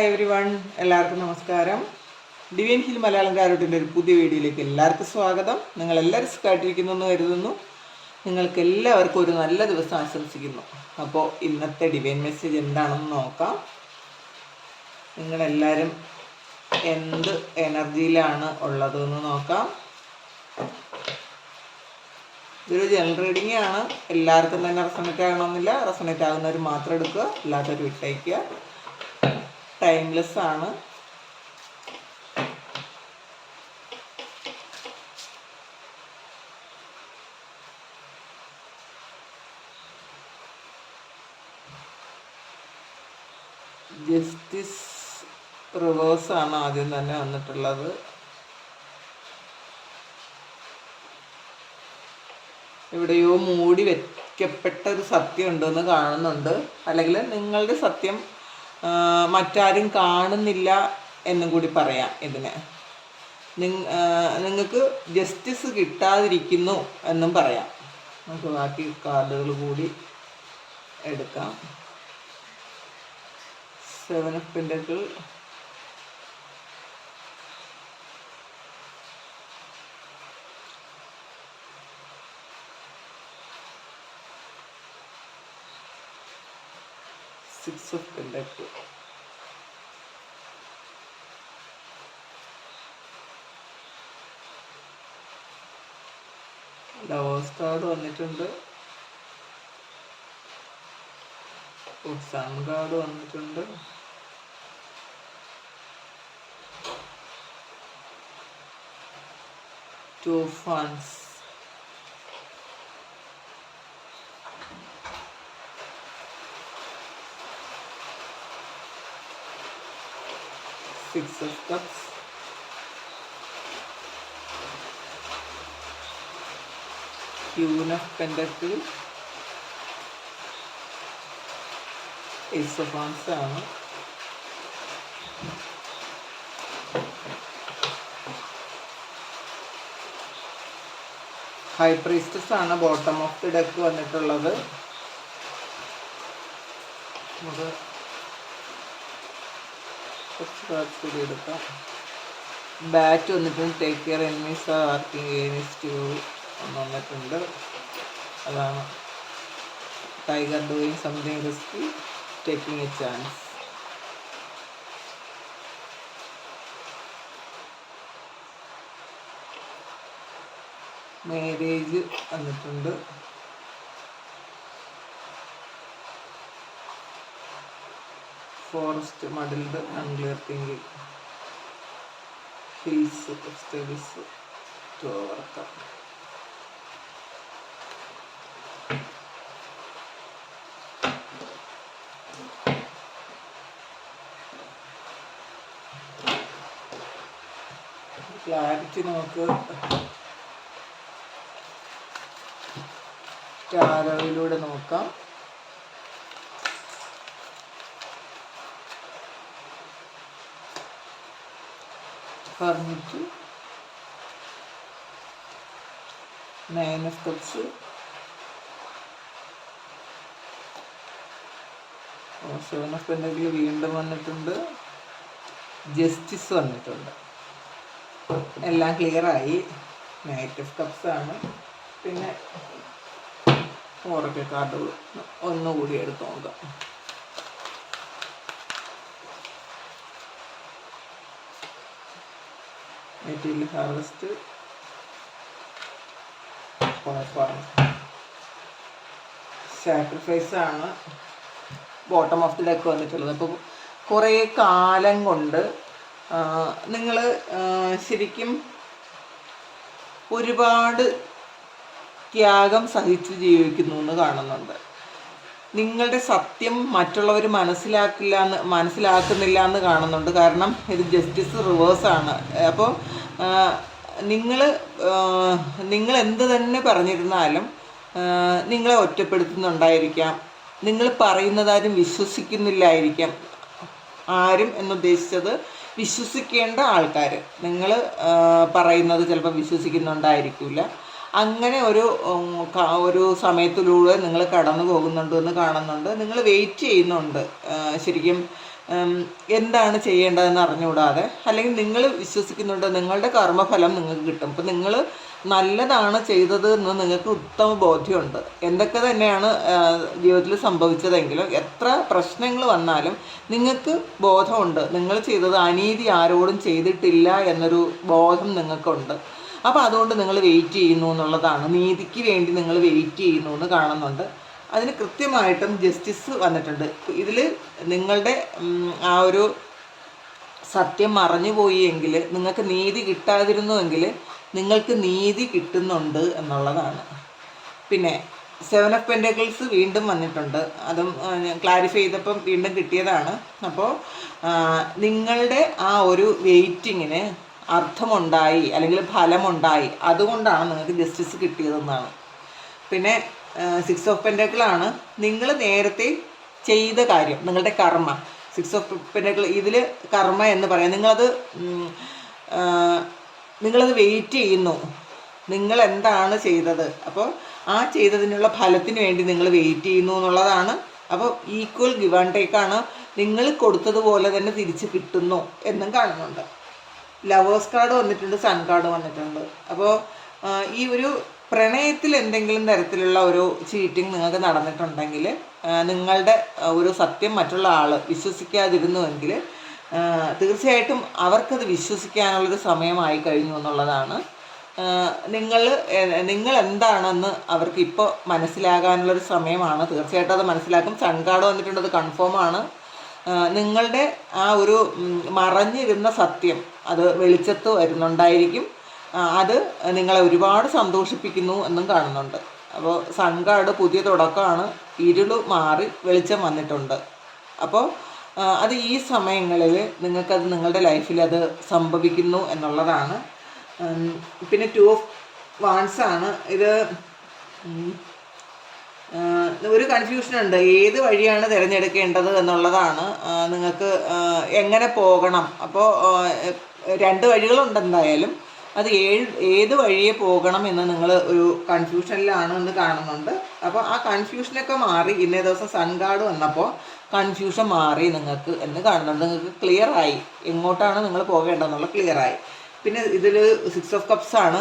Hi every one, എല്ലാവർക്കും നമസ്കാരം. Divine hill Malayalam കാരോട്ടിൻ്റെ ഒരു പുതിയ വീഡിയോയിലേക്ക് എല്ലാവർക്കും സ്വാഗതം. നിങ്ങളെല്ലാവരും സുഖമായിട്ടിരിക്കുന്നു എന്ന് കരുതുന്നു. നിങ്ങൾക്ക് എല്ലാവർക്കും ഒരു നല്ല ദിവസം ആശംസിക്കുന്നു. അപ്പോൾ ഇന്നത്തെ ഡിവൈൻ മെസ്സേജ് എന്താണെന്ന് നോക്കാം. നിങ്ങളെല്ലാവരും എന്ത് എനർജിയിലാണ് ഉള്ളതെന്ന് നോക്കാം. ഇതൊരു ജനറൽ റീഡിംഗ് ആണ്. എല്ലാവർക്കും തന്നെ റെസണേറ്റ് ആകണമെന്നില്ല. റെസണേറ്റ് ആകുന്നവർ മാത്രം എടുക്കുക, അല്ലാത്തവർ വിട്ടയക്കുക. ടൈംലെസ് ആണ്. ജസ്റ്റിസ് റിവേഴ്സ് ആണ് ആദ്യം തന്നെ വന്നിട്ടുള്ളത്. എവിടെയോ മൂടി വെക്കപ്പെട്ട ഒരു സത്യം ഉണ്ടെന്ന് കാണുന്നുണ്ട്. അല്ലെങ്കിൽ നിങ്ങളുടെ സത്യം മറ്റാരും കാണുന്നില്ല എന്നും കൂടി പറയാം. ഇതിന് നിങ്ങൾക്ക് ജസ്റ്റിസ് കിട്ടാതിരിക്കുന്നു എന്നും പറയാം. നമുക്ക് ബാക്കി കാർഡുകൾ കൂടി എടുക്കാം. 7 of Pentacles, Six of Pentacles, lovers card വന്നിട്ടുണ്ട്. സൺ കാർഡ് വന്നിട്ടുണ്ട്. Two of Wands, Six of Cups, Queen of Pentacles, Ace of Wands ആണ്. ഹൈ പ്രീസ്റ്റസ് ആണ് ബോട്ടം ഓഫ് ദി ഡെക്ക് വന്നിട്ടുള്ളത്. നമുക്ക് കുറച്ച് കാർഡ്സ് കൂടി എടുക്കാം. ബാറ്റ് വന്നിട്ടുണ്ട്. Take care enemies are working against you വന്നിട്ടുണ്ട്. അതാണ് tiger doing something risky, taking a chance. Marriage വന്നിട്ടുണ്ട്. Forest, muddled, unclear thinking, hills, obstacles to overcome. Clarity നമുക്ക് ടാരോയിലൂടെ നോക്കാം. Hermit, 9 of Cups, Seven of Pentacles വീണ്ടും വന്നിട്ടുണ്ട്. Justice വന്നിട്ടുണ്ട്. എല്ലാം ക്ലിയറായി. നൈറ്റ് ഓഫ് കപ്സ് ആണ്. പിന്നെ ഓറൊക്കെ കാർഡുകൾ ഒന്നുകൂടി എടുത്ത് നോക്കാം. മെറ്റീരിയൽ ഹാർവസ്റ്റ്, സാക്രിഫൈസ് ആണ് ബോട്ടം ഓഫ് ദി ഡെക്ക് വന്നിട്ടുള്ളത്. അപ്പോൾ കുറേ കാലം കൊണ്ട് നിങ്ങൾ ശരിക്കും ഒരുപാട് ത്യാഗം സഹിച്ച് ജീവിക്കുന്നു എന്ന് കാണുന്നുണ്ട്. നിങ്ങളുടെ സത്യം മറ്റുള്ളവർ മനസ്സിലാക്കുന്നില്ല എന്ന് കാണുന്നുണ്ട്. കാരണം ഇത് ജസ്റ്റിസ് റിവേഴ്സാണ്. അപ്പോൾ നിങ്ങൾ എന്ത് തന്നെ പറഞ്ഞിരുന്നാലും നിങ്ങളെ ഒറ്റപ്പെടുത്തുന്നുണ്ടായിരിക്കാം. നിങ്ങൾ പറയുന്നതാരും വിശ്വസിക്കുന്നില്ലായിരിക്കാം. ആരും എന്നുദ്ദേശിച്ചത് വിശ്വസിക്കേണ്ട ആൾക്കാർ നിങ്ങൾ പറയുന്നത് ചിലപ്പോൾ വിശ്വസിക്കുന്നുണ്ടായിരിക്കില്ല. അങ്ങനെ ഒരു സമയത്തിലൂടെ നിങ്ങൾ കടന്നു പോകുന്നുണ്ടെന്ന് കാണുന്നുണ്ട്. നിങ്ങൾ വെയിറ്റ് ചെയ്യുന്നുണ്ട്. ശരിക്കും എന്താണ് ചെയ്യേണ്ടതെന്ന് അറിഞ്ഞുകൂടാതെ, അല്ലെങ്കിൽ നിങ്ങൾ വിശ്വസിക്കുന്നുണ്ട് നിങ്ങളുടെ കർമ്മഫലം നിങ്ങൾക്ക് കിട്ടും. അപ്പോൾ നിങ്ങൾ നല്ലതാണ് ചെയ്തത് എന്ന് നിങ്ങൾക്ക് ഉത്തമ ബോധ്യമുണ്ട്. എന്തൊക്കെ തന്നെയാണ് ജീവിതത്തിൽ സംഭവിച്ചതെങ്കിലും എത്ര പ്രശ്നങ്ങൾ വന്നാലും നിങ്ങൾക്ക് ബോധമുണ്ട് നിങ്ങൾ ചെയ്തത് അനീതി ആരോടും ചെയ്തിട്ടില്ല എന്നൊരു ബോധം നിങ്ങൾക്കുണ്ട്. അപ്പോൾ അതുകൊണ്ട് നിങ്ങൾ വെയിറ്റ് ചെയ്യുന്നു എന്നുള്ളതാണ്. നീതിക്ക് വേണ്ടി നിങ്ങൾ വെയിറ്റ് ചെയ്യുന്നു എന്ന് കാണുന്നുണ്ട്. അതിന് കൃത്യമായിട്ടും ജസ്റ്റിസ് വന്നിട്ടുണ്ട്. ഇതിൽ നിങ്ങളുടെ ആ ഒരു സത്യം മറഞ്ഞുപോയി എങ്കിൽ, നിങ്ങൾക്ക് നീതി കിട്ടാതിരുന്നുവെങ്കിൽ നിങ്ങൾക്ക് നീതി കിട്ടുന്നുണ്ട് എന്നുള്ളതാണ്. പിന്നെ 7 ഓഫ് പെൻറ്റക്കിൾസ് വീണ്ടും വന്നിട്ടുണ്ട്. അതും ക്ലാരിഫൈ ചെയ്തപ്പം വീണ്ടും കിട്ടിയതാണ്. അപ്പോൾ നിങ്ങളുടെ ആ ഒരു വെയിറ്റിങ്ങിന് അർത്ഥമുണ്ടായി, അല്ലെങ്കിൽ ഫലമുണ്ടായി. അതുകൊണ്ടാണ് നിങ്ങൾക്ക് ജസ്റ്റിസ് കിട്ടിയതെന്നാണ്. പിന്നെ 6 ഓഫ് പെൻറ്റക്കിളാണ് നിങ്ങൾ നേരത്തെ ചെയ്ത കാര്യം, നിങ്ങളുടെ കർമ്മ. 6 ഓഫ് പെൻറ്റക്കിൾ ഇതിൽ കർമ്മ എന്ന് പറയാം. നിങ്ങളത് വെയിറ്റ് ചെയ്യുന്നു, നിങ്ങൾ എന്താണ് ചെയ്തത്, അപ്പോൾ ആ ചെയ്തതിനുള്ള ഫലത്തിന് വേണ്ടി നിങ്ങൾ വെയിറ്റ് ചെയ്യുന്നു എന്നുള്ളതാണ്. അപ്പോൾ ഈക്വൽ ഗിവ് ആൻഡ് ടേക്കാണ്. നിങ്ങൾ കൊടുത്തതുപോലെ തന്നെ തിരിച്ച് കിട്ടുന്നു എന്നും കാണുന്നുണ്ട്. ലവേഴ്സ് കാർഡ് വന്നിട്ടുണ്ട്, സൺ കാർഡ് വന്നിട്ടുണ്ട്. അപ്പോൾ ഈ ഒരു പ്രണയത്തിൽ എന്തെങ്കിലും തരത്തിലുള്ള ഒരു ചീറ്റിംഗ് നിങ്ങൾക്ക് നടന്നിട്ടുണ്ടെങ്കിൽ, നിങ്ങളുടെ ഒരു സത്യം മറ്റുള്ള ആൾ വിശ്വസിക്കാതിരുന്നുവെങ്കിൽ തീർച്ചയായിട്ടും അവർക്കത് വിശ്വസിക്കാനുള്ളൊരു സമയമായി കഴിഞ്ഞു എന്നുള്ളതാണ്. നിങ്ങൾ എന്താണെന്ന് അവർക്ക് ഇപ്പോൾ മനസ്സിലാകാനുള്ളൊരു സമയമാണ്. തീർച്ചയായിട്ടും അത് മനസ്സിലാക്കും. സൺ കാർഡ് വന്നിട്ടുണ്ട്, അത് കൺഫേമാണ്. നിങ്ങളുടെ ആ ഒരു മറഞ്ഞിരുന്ന സത്യം അത് വെളിച്ചത്ത് വരുന്നുണ്ടായിരിക്കും. അത് നിങ്ങളെ ഒരുപാട് സന്തോഷിപ്പിക്കുന്നു എന്നും കാണുന്നുണ്ട്. അപ്പോൾ സൺ കാർഡ് പുതിയ തുടക്കമാണ്. ഇരുൾ മാറി വെളിച്ചം വന്നിട്ടുണ്ട്. അപ്പോൾ അത് ഈ സമയങ്ങളിൽ നിങ്ങൾക്കത് നിങ്ങളുടെ ലൈഫിൽ അത് സംഭവിക്കുന്നു എന്നുള്ളതാണ്. പിന്നെ 2 ഓഫ് വാൻഡ്സ് ആണ്. ഇത് ഒരു കൺഫ്യൂഷനുണ്ട്. ഏത് വഴിയാണ് തിരഞ്ഞെടുക്കേണ്ടത് എന്നുള്ളതാണ്. നിങ്ങൾക്ക് എങ്ങനെ പോകണം. അപ്പോൾ 2 വഴികളുണ്ട് എന്തായാലും. അത് ഏത് വഴിയെ പോകണം എന്ന് നിങ്ങൾ ഒരു കൺഫ്യൂഷനിലാണ് എന്ന് കാണുന്നുണ്ട്. അപ്പോൾ ആ കൺഫ്യൂഷനൊക്കെ മാറി. ഇന്നേ ദിവസം സൺ കാർഡ് വന്നപ്പോൾ കൺഫ്യൂഷൻ മാറി നിങ്ങൾക്ക് എന്ന് കാണുന്നുണ്ട്. നിങ്ങൾക്ക് ക്ലിയറായി എങ്ങോട്ടാണ് നിങ്ങൾ പോകേണ്ടതെന്നുള്ള ക്ലിയറായി. പിന്നെ ഇതിൽ 6 ഓഫ് കപ്സ് ആണ്.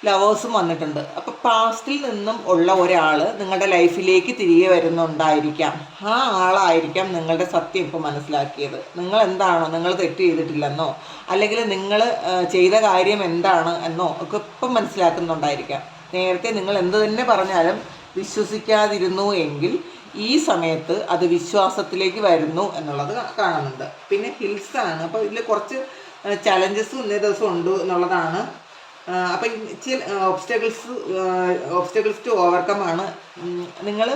ലവേഴ്സും വന്നിട്ടുണ്ട്. അപ്പോൾ പാസ്റ്റിൽ നിന്നും ഉള്ള ഒരാൾ നിങ്ങളുടെ ലൈഫിലേക്ക് തിരികെ വരുന്നുണ്ടായിരിക്കാം. ആ ആളായിരിക്കാം നിങ്ങളുടെ സത്യം ഇപ്പോൾ മനസ്സിലാക്കിയത്. നിങ്ങൾ എന്താണോ, നിങ്ങൾ തെറ്റ് ചെയ്തിട്ടില്ലെന്നോ, അല്ലെങ്കിൽ നിങ്ങൾ ചെയ്ത കാര്യം എന്താണ് എന്നോ ഒക്കെ ഇപ്പം മനസ്സിലാക്കുന്നുണ്ടായിരിക്കാം. നേരത്തെ നിങ്ങൾ എന്ത് തന്നെ പറഞ്ഞാലും വിശ്വസിക്കാതിരുന്നു എങ്കിൽ ഈ സമയത്ത് അത് വിശ്വാസത്തിലേക്ക് വരുന്നു എന്നുള്ളത് കാണുന്നുണ്ട്. പിന്നെ ഹിൽസാണ്. അപ്പോൾ ഇതിൽ കുറച്ച് ചലഞ്ചസ് ഇന്നേ ദിവസം ഉണ്ട് എന്നുള്ളതാണ്. അപ്പം ചില ഓബ്സ്റ്റക്കിൾസ് ടു ഓവർകം ആണ്. നിങ്ങൾ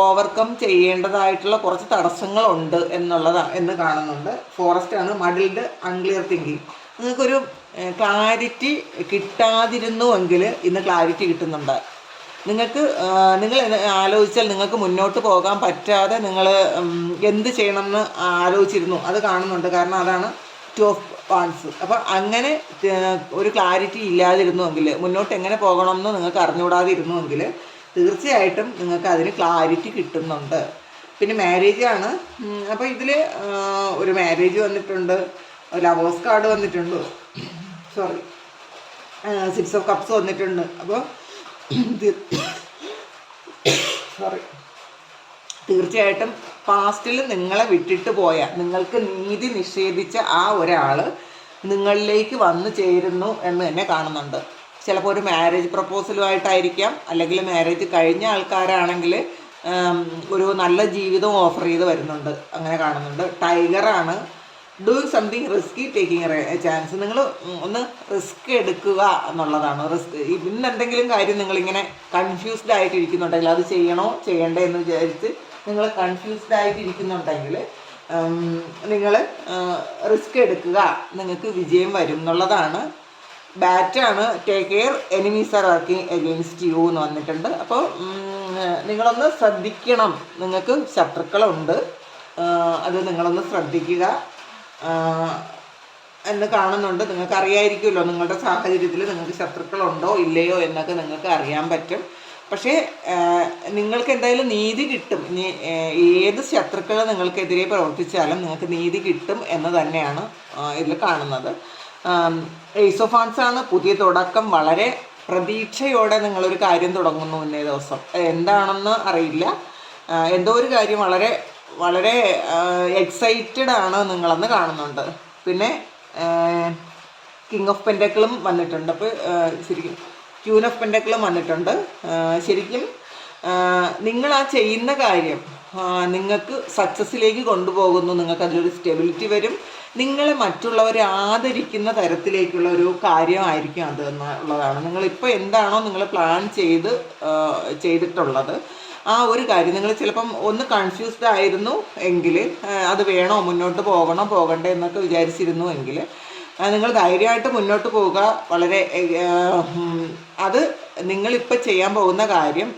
ഓവർകം ചെയ്യേണ്ടതായിട്ടുള്ള കുറച്ച് തടസ്സങ്ങളുണ്ട് എന്ന് കാണുന്നുണ്ട്. ഫോറസ്റ്റാണ്. മഡിൽഡ് അൺക്ലിയർ തിങ്കിങ്. നിങ്ങൾക്കൊരു ക്ലാരിറ്റി കിട്ടാതിരുന്നുവെങ്കിൽ ഇന്ന് ക്ലാരിറ്റി കിട്ടുന്നുണ്ട്. നിങ്ങൾ ആലോചിച്ചാൽ നിങ്ങൾക്ക് മുന്നോട്ട് പോകാൻ പറ്റാതെ നിങ്ങൾ എന്ത് ചെയ്യണമെന്ന് ആലോചിച്ചിരുന്നു, അത് കാണുന്നുണ്ട്. കാരണം അതാണ് 2 ഓഫ് വാൻഡ്സ്. അപ്പം അങ്ങനെ ഒരു ക്ലാരിറ്റി ഇല്ലാതിരുന്നുവെങ്കിൽ, മുന്നോട്ട് എങ്ങനെ പോകണമെന്ന് നിങ്ങൾക്ക് അറിഞ്ഞുകൂടാതിരുന്നുവെങ്കിൽ തീർച്ചയായിട്ടും നിങ്ങൾക്ക് അതിന് ക്ലാരിറ്റി കിട്ടുന്നുണ്ട്. പിന്നെ മാരേജാണ്. അപ്പോൾ ഇതിൽ ഒരു മാരേജ് വന്നിട്ടുണ്ട്, ലവേഴ്സ് കാർഡ് വന്നിട്ടുണ്ട്, 6 ഓഫ് കപ്സ് വന്നിട്ടുണ്ട്. അപ്പോൾ തീർച്ചയായിട്ടും പാസ്റ്റിൽ നിങ്ങളെ വിട്ടിട്ട് പോയ, നിങ്ങൾക്ക് നീതി നിഷേധിച്ച ആ ഒരാൾ നിങ്ങളിലേക്ക് വന്നു ചേരുന്നു എന്ന് തന്നെ കാണുന്നുണ്ട്. ചിലപ്പോൾ ഒരു മാരേജ് പ്രപ്പോസലുമായിട്ടായിരിക്കാം, അല്ലെങ്കിൽ മാരേജ് കഴിഞ്ഞ ആൾക്കാരാണെങ്കിൽ ഒരു നല്ല ജീവിതം ഓഫർ ചെയ്ത് വരുന്നുണ്ട്, അങ്ങനെ കാണുന്നുണ്ട്. ടൈഗറാണ്. Doing something risky, taking a chance. നിങ്ങൾ ഒന്ന് റിസ്ക് എടുക്കുക എന്നുള്ളതാണ്. ഇന്ന് എന്തെങ്കിലും കാര്യം നിങ്ങളിങ്ങനെ കൺഫ്യൂസ്ഡ് ആയിട്ടിരിക്കുന്നുണ്ടെങ്കിൽ, അത് ചെയ്യണോ ചെയ്യണ്ടേ എന്ന് വിചാരിച്ച് നിങ്ങൾ കൺഫ്യൂസ്ഡ് ആയിട്ടിരിക്കുന്നുണ്ടെങ്കിൽ നിങ്ങൾ റിസ്ക് എടുക്കുക, നിങ്ങൾക്ക് വിജയം വരും എന്നുള്ളതാണ്. ബാറ്റാണ്. Take care, enemies are working against you എന്ന് വന്നിട്ടുണ്ട്. അപ്പോൾ നിങ്ങളൊന്ന് ശ്രദ്ധിക്കണം, നിങ്ങൾക്ക് ശത്രുക്കളുണ്ട്, അത് നിങ്ങളൊന്ന് ശ്രദ്ധിക്കുക എന്ന് കാണുന്നുണ്ട്. നിങ്ങൾക്ക് അറിയായിരിക്കുമല്ലോ നിങ്ങളുടെ സാഹചര്യത്തിൽ നിങ്ങൾക്ക് ശത്രുക്കളുണ്ടോ ഇല്ലയോ എന്നൊക്കെ നിങ്ങൾക്ക് അറിയാൻ പറ്റും. പക്ഷേ നിങ്ങൾക്ക് എന്തായാലും നീതി കിട്ടും. ഇനി ഏത് ശത്രുക്കൾ നിങ്ങൾക്കെതിരെ പ്രവർത്തിച്ചാലും നിങ്ങൾക്ക് നീതി കിട്ടും എന്ന് തന്നെയാണ് ഇതിൽ കാണുന്നത്. ഏസ് ഓഫ് വാൻസ് ആണ്. പുതിയ തുടക്കം. വളരെ പ്രതീക്ഷയോടെ നിങ്ങളൊരു കാര്യം തുടങ്ങുന്നു ഇന്നേ ദിവസം. എന്താണെന്ന് അറിയില്ല. എന്തോ ഒരു കാര്യം വളരെ വളരെ എക്സൈറ്റഡ് ആണ് നിങ്ങളെന്ന് കാണുന്നുണ്ട്. പിന്നെ കിങ് ഓഫ് പെൻഡക്കിളും വന്നിട്ടുണ്ട്. അപ്പോൾ ശരിക്കും ക്യൂൻ ഓഫ് പെൻഡക്കിളും വന്നിട്ടുണ്ട്. ശരിക്കും നിങ്ങൾ ആ ചെയ്യുന്ന കാര്യം നിങ്ങൾക്ക് സക്സസ്സിലേക്ക് കൊണ്ടുപോകുന്നു. നിങ്ങൾക്ക് അതിലൊരു സ്റ്റെബിലിറ്റി വരും. നിങ്ങളെ മറ്റുള്ളവരെ ആദരിക്കുന്ന തരത്തിലേക്കുള്ള ഒരു കാര്യമായിരിക്കും അത് എന്നുള്ളതാണ്. നിങ്ങളിപ്പോൾ എന്താണോ നിങ്ങൾ പ്ലാൻ ചെയ്തിട്ടുള്ളത് ആ ഒരു കാര്യം നിങ്ങൾ ചിലപ്പം ഒന്ന് കൺഫ്യൂസ്ഡ് ആയിരുന്നു എങ്കിൽ, അത് വേണോ, മുന്നോട്ട് പോകണോ പോകണ്ടേ എന്നൊക്കെ വിചാരിച്ചിരുന്നു എങ്കിൽ നിങ്ങൾ ധൈര്യമായിട്ട് മുന്നോട്ട് പോവുക. വളരെ അത് നിങ്ങളിപ്പോൾ ചെയ്യാൻ പോകുന്ന കാര്യം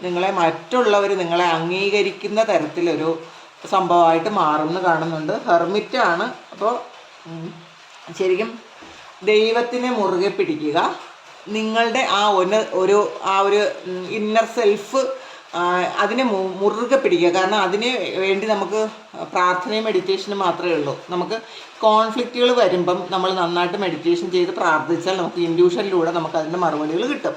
മറ്റുള്ളവർ നിങ്ങളെ അംഗീകരിക്കുന്ന തരത്തിലൊരു സംഭവമായിട്ട് മാറുമെന്ന് കാണുന്നുണ്ട്. ഹെർമിറ്റാണ്. അപ്പോൾ ശരിക്കും ദൈവത്തിനെ മുറുകെ പിടിക്കുക. നിങ്ങളുടെ ആ ഒരു ഇന്നർ സെൽഫ് അതിനെ മുറുകെ പിടിക്കുക. കാരണം അതിന് വേണ്ടി നമുക്ക് പ്രാർത്ഥനയും മെഡിറ്റേഷനും മാത്രമേ ഉള്ളൂ. നമുക്ക് കോൺഫ്ലിക്റ്റുകൾ വരുമ്പം നമ്മൾ നന്നായിട്ട് മെഡിറ്റേഷൻ ചെയ്ത് പ്രാർത്ഥിച്ചാൽ നമുക്ക് ഇൻഡ്യൂഷനിലൂടെ നമുക്ക് അതിൻ്റെ മറുപടികൾ കിട്ടും.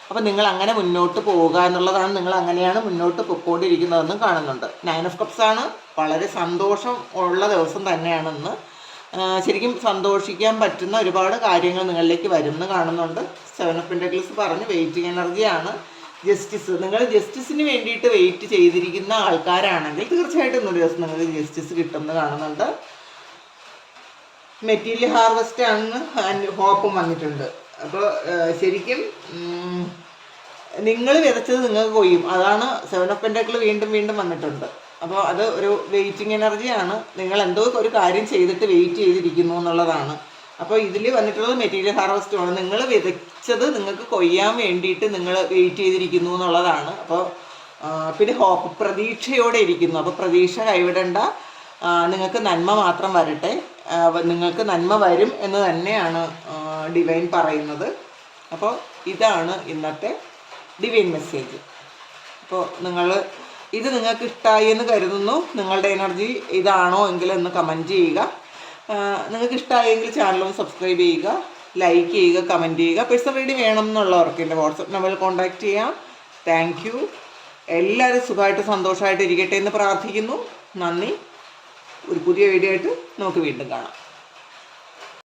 അപ്പം നിങ്ങൾ അങ്ങനെ മുന്നോട്ട് പോവുക എന്നുള്ളതാണ്. നിങ്ങൾ അങ്ങനെയാണ് മുന്നോട്ട് പൊയ്ക്കൊണ്ടിരിക്കുന്നതെന്നും കാണുന്നുണ്ട്. 9 ഓഫ് കപ്സ് ആണ്. വളരെ സന്തോഷം ഉള്ള ദിവസം തന്നെയാണെന്ന്. ശരിക്കും സന്തോഷിക്കാൻ പറ്റുന്ന ഒരുപാട് കാര്യങ്ങൾ നിങ്ങളിലേക്ക് വരുമെന്ന് കാണുന്നുണ്ട്. 7 ഓഫ് പെൻറ്റക്കിൾസ് പറഞ്ഞ് വെയിറ്റിംഗ് എനർജിയാണ്. ജസ്റ്റിസ്. നിങ്ങൾ ജസ്റ്റിസിന് വേണ്ടിയിട്ട് വെയിറ്റ് ചെയ്തിരിക്കുന്ന ആൾക്കാരാണെങ്കിൽ തീർച്ചയായിട്ടും ഇന്നൊരു ദിവസം നിങ്ങൾക്ക് ജസ്റ്റിസ് കിട്ടുമെന്ന് കാണുന്നുണ്ട്. മെറ്റീരിയൽ ഹാർവെസ്റ്റ് ആണെന്ന് ഹോപ്പും വന്നിട്ടുണ്ട്. അപ്പോൾ ശരിക്കും നിങ്ങൾ വിതച്ചത് നിങ്ങൾക്ക് കൊയ്യും. അതാണ് 7 ഓഫ് പെൻറ്റക്കിൾ വീണ്ടും വീണ്ടും വന്നിട്ടുണ്ട്. അപ്പോൾ അത് ഒരു വെയിറ്റിംഗ് എനർജിയാണ്. നിങ്ങൾ എന്തോ ഒരു കാര്യം ചെയ്തിട്ട് വെയിറ്റ് ചെയ്തിരിക്കുന്നു എന്നുള്ളതാണ്. അപ്പോൾ ഇതിൽ വന്നിട്ടുള്ളത് മെറ്റീരിയൽ ഹാർവെസ്റ്റുമാണ്. നിങ്ങൾ വിതച്ചത് നിങ്ങൾക്ക് കൊയ്യാൻ വേണ്ടിയിട്ട് നിങ്ങൾ വെയിറ്റ് ചെയ്തിരിക്കുന്നു എന്നുള്ളതാണ്. അപ്പോൾ പിന്നെ ഹോപ്പ്, പ്രതീക്ഷയോടെ ഇരിക്കുന്നു. അപ്പോൾ പ്രതീക്ഷ കൈവിടേണ്ട. നിങ്ങൾക്ക് നന്മ മാത്രം വരട്ടെ. നിങ്ങൾക്ക് നന്മ വരും എന്ന് തന്നെയാണ് ഡിവൈൻ പറയുന്നത്. അപ്പോൾ ഇതാണ് ഇന്നത്തെ ഡിവൈൻ മെസ്സേജ്. അപ്പോൾ ഇത് നിങ്ങൾക്ക് ഇഷ്ടമായി എന്ന് കരുതുന്നു. നിങ്ങളുടെ എനർജി ഇതാണോ എങ്കിലൊന്ന് കമൻറ്റ് ചെയ്യുക. നിങ്ങൾക്ക് ഇഷ്ടമായെങ്കിൽ ചാനലൊന്ന് സബ്സ്ക്രൈബ് ചെയ്യുക, ലൈക്ക് ചെയ്യുക, കമൻറ്റ് ചെയ്യുക. പേഴ്സണൽ റീഡിംഗ് വേണം എന്നുള്ളവർക്ക് എൻ്റെ വാട്സപ്പ് നമ്പറിൽ കോൺടാക്റ്റ് ചെയ്യാം. Thank you. എല്ലാവരും സുഖമായിട്ട് സന്തോഷമായിട്ട് ഇരിക്കട്ടെ എന്ന് പ്രാർത്ഥിക്കുന്നു. നന്ദി. ഒരു പുതിയ വീഡിയോ ആയിട്ട് നമുക്ക് വീണ്ടും കാണാം.